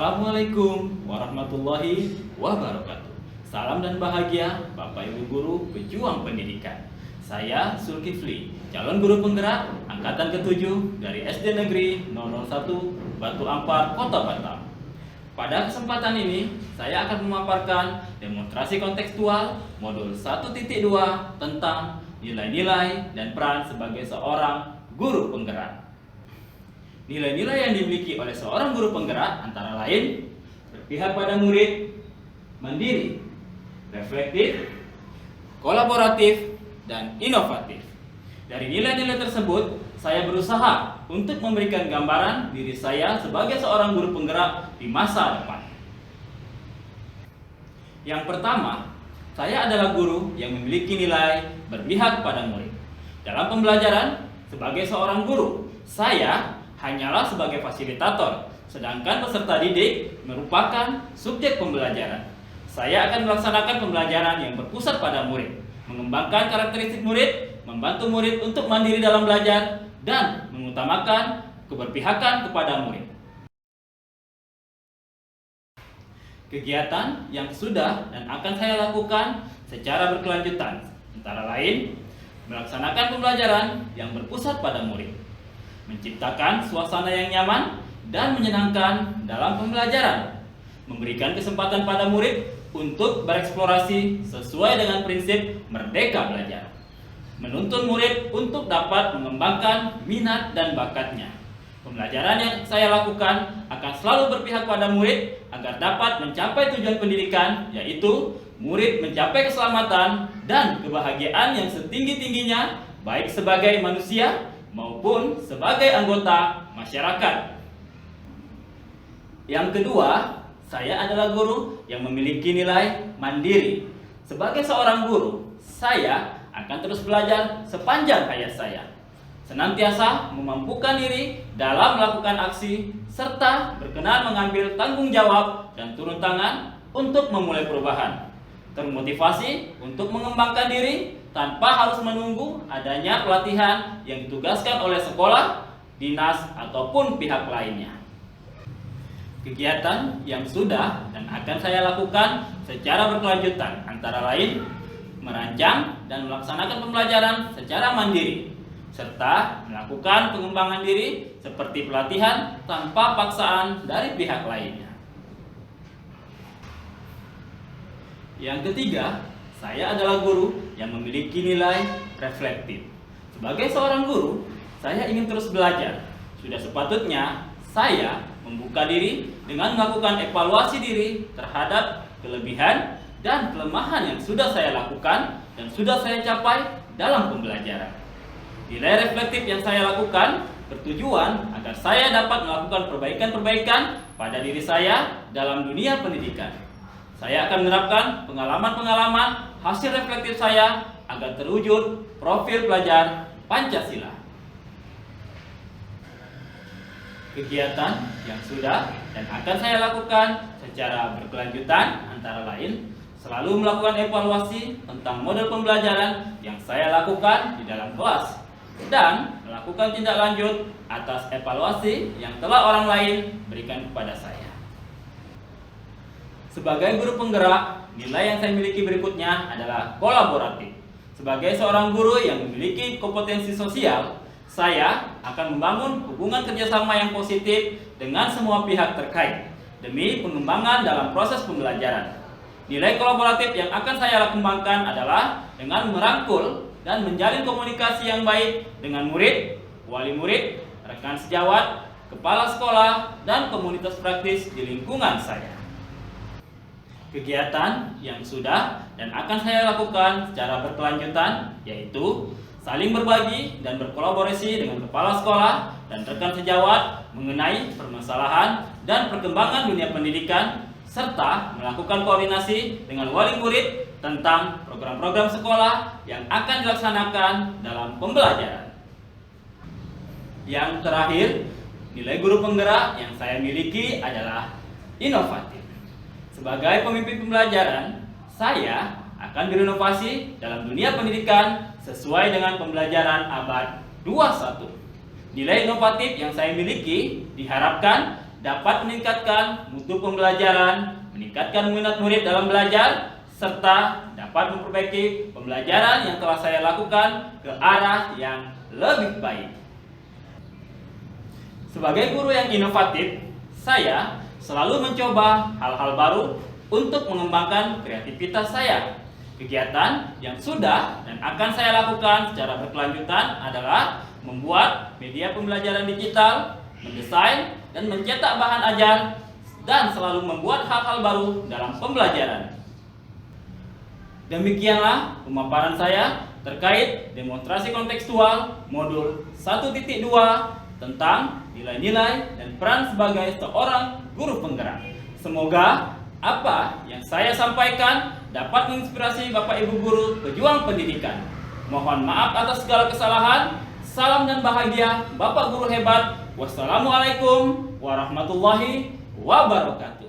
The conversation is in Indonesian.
Assalamualaikum warahmatullahi wabarakatuh. Salam dan bahagia Bapak Ibu Guru pejuang pendidikan. Saya Zulkifli, calon guru penggerak angkatan ke-7 dari SD Negeri 001 Batu Ampar, Kota Batam. Pada kesempatan ini, saya akan memaparkan demonstrasi kontekstual modul 1.2 tentang nilai-nilai dan peran sebagai seorang guru penggerak. Nilai-nilai yang dimiliki oleh seorang guru penggerak antara lain berpihak pada murid, mandiri, reflektif, kolaboratif, dan inovatif. Dari nilai-nilai tersebut, saya berusaha untuk memberikan gambaran diri saya sebagai seorang guru penggerak di masa depan. Yang pertama, saya adalah guru yang memiliki nilai berpihak pada murid. Dalam pembelajaran, sebagai seorang guru, saya hanyalah sebagai fasilitator, sedangkan peserta didik merupakan subjek pembelajaran. Saya akan melaksanakan pembelajaran yang berpusat pada murid, mengembangkan karakteristik murid, membantu murid untuk mandiri dalam belajar, dan mengutamakan keberpihakan kepada murid. Kegiatan yang sudah dan akan saya lakukan secara berkelanjutan, antara lain melaksanakan pembelajaran yang berpusat pada murid, menciptakan suasana yang nyaman dan menyenangkan dalam pembelajaran, memberikan kesempatan pada murid untuk bereksplorasi sesuai dengan prinsip merdeka belajar, menuntun murid untuk dapat mengembangkan minat dan bakatnya. Pembelajaran yang saya lakukan akan selalu berpihak pada murid agar dapat mencapai tujuan pendidikan, yaitu murid mencapai keselamatan dan kebahagiaan yang setinggi-tingginya, baik sebagai manusia maupun sebagai anggota masyarakat. Yang kedua, saya adalah guru yang memiliki nilai mandiri. Sebagai seorang guru, saya akan terus belajar sepanjang hayat saya, senantiasa memampukan diri dalam melakukan aksi, serta berkenan mengambil tanggung jawab dan turun tangan untuk memulai perubahan. Termotivasi untuk mengembangkan diri tanpa harus menunggu adanya pelatihan yang ditugaskan oleh sekolah, dinas, ataupun pihak lainnya. Kegiatan yang sudah dan akan saya lakukan secara berkelanjutan antara lain merancang dan melaksanakan pembelajaran secara mandiri, serta melakukan pengembangan diri seperti pelatihan tanpa paksaan dari pihak lainnya. Yang ketiga, saya adalah guru yang memiliki nilai reflektif. Sebagai seorang guru, saya ingin terus belajar. Sudah sepatutnya saya membuka diri dengan melakukan evaluasi diri terhadap kelebihan dan kelemahan yang sudah saya lakukan dan sudah saya capai dalam pembelajaran. Nilai reflektif yang saya lakukan bertujuan agar saya dapat melakukan perbaikan-perbaikan pada diri saya dalam dunia pendidikan. Saya akan menerapkan pengalaman-pengalaman hasil reflektif saya agar terwujud profil pelajar Pancasila. Kegiatan yang sudah dan akan saya lakukan secara berkelanjutan antara lain selalu melakukan evaluasi tentang model pembelajaran yang saya lakukan di dalam kelas dan melakukan tindak lanjut atas evaluasi yang telah orang lain berikan kepada saya. Sebagai guru penggerak, nilai yang saya miliki berikutnya adalah kolaboratif. Sebagai seorang guru yang memiliki kompetensi sosial, saya akan membangun hubungan kerjasama yang positif dengan semua pihak terkait demi pengembangan dalam proses pembelajaran. Nilai kolaboratif yang akan saya kembangkan adalah dengan merangkul dan menjalin komunikasi yang baik dengan murid, wali murid, rekan sejawat, kepala sekolah, dan komunitas praktis di lingkungan saya. Kegiatan yang sudah dan akan saya lakukan secara berkelanjutan yaitu saling berbagi dan berkolaborasi dengan kepala sekolah dan rekan sejawat mengenai permasalahan dan perkembangan dunia pendidikan, serta melakukan koordinasi dengan wali murid tentang program-program sekolah yang akan dilaksanakan dalam pembelajaran. Yang terakhir, nilai guru penggerak yang saya miliki adalah inovatif. Sebagai pemimpin pembelajaran, saya akan berinovasi dalam dunia pendidikan sesuai dengan pembelajaran abad 21. Nilai inovatif yang saya miliki diharapkan dapat meningkatkan mutu pembelajaran, meningkatkan minat murid dalam belajar, serta dapat memperbaiki pembelajaran yang telah saya lakukan ke arah yang lebih baik. Sebagai guru yang inovatif, saya selalu mencoba hal-hal baru untuk mengembangkan kreativitas saya. Kegiatan yang sudah dan akan saya lakukan secara berkelanjutan adalah membuat media pembelajaran digital, mendesain dan mencetak bahan ajar, dan selalu membuat hal-hal baru dalam pembelajaran. Demikianlah pemaparan saya terkait demonstrasi kontekstual modul 1.2 tentang nilai-nilai dan peran sebagai seorang guru penggerak. Semoga apa yang saya sampaikan dapat menginspirasi Bapak Ibu guru pejuang pendidikan. Mohon maaf atas segala kesalahan. Salam dan bahagia Bapak guru hebat. Wassalamualaikum warahmatullahi wabarakatuh.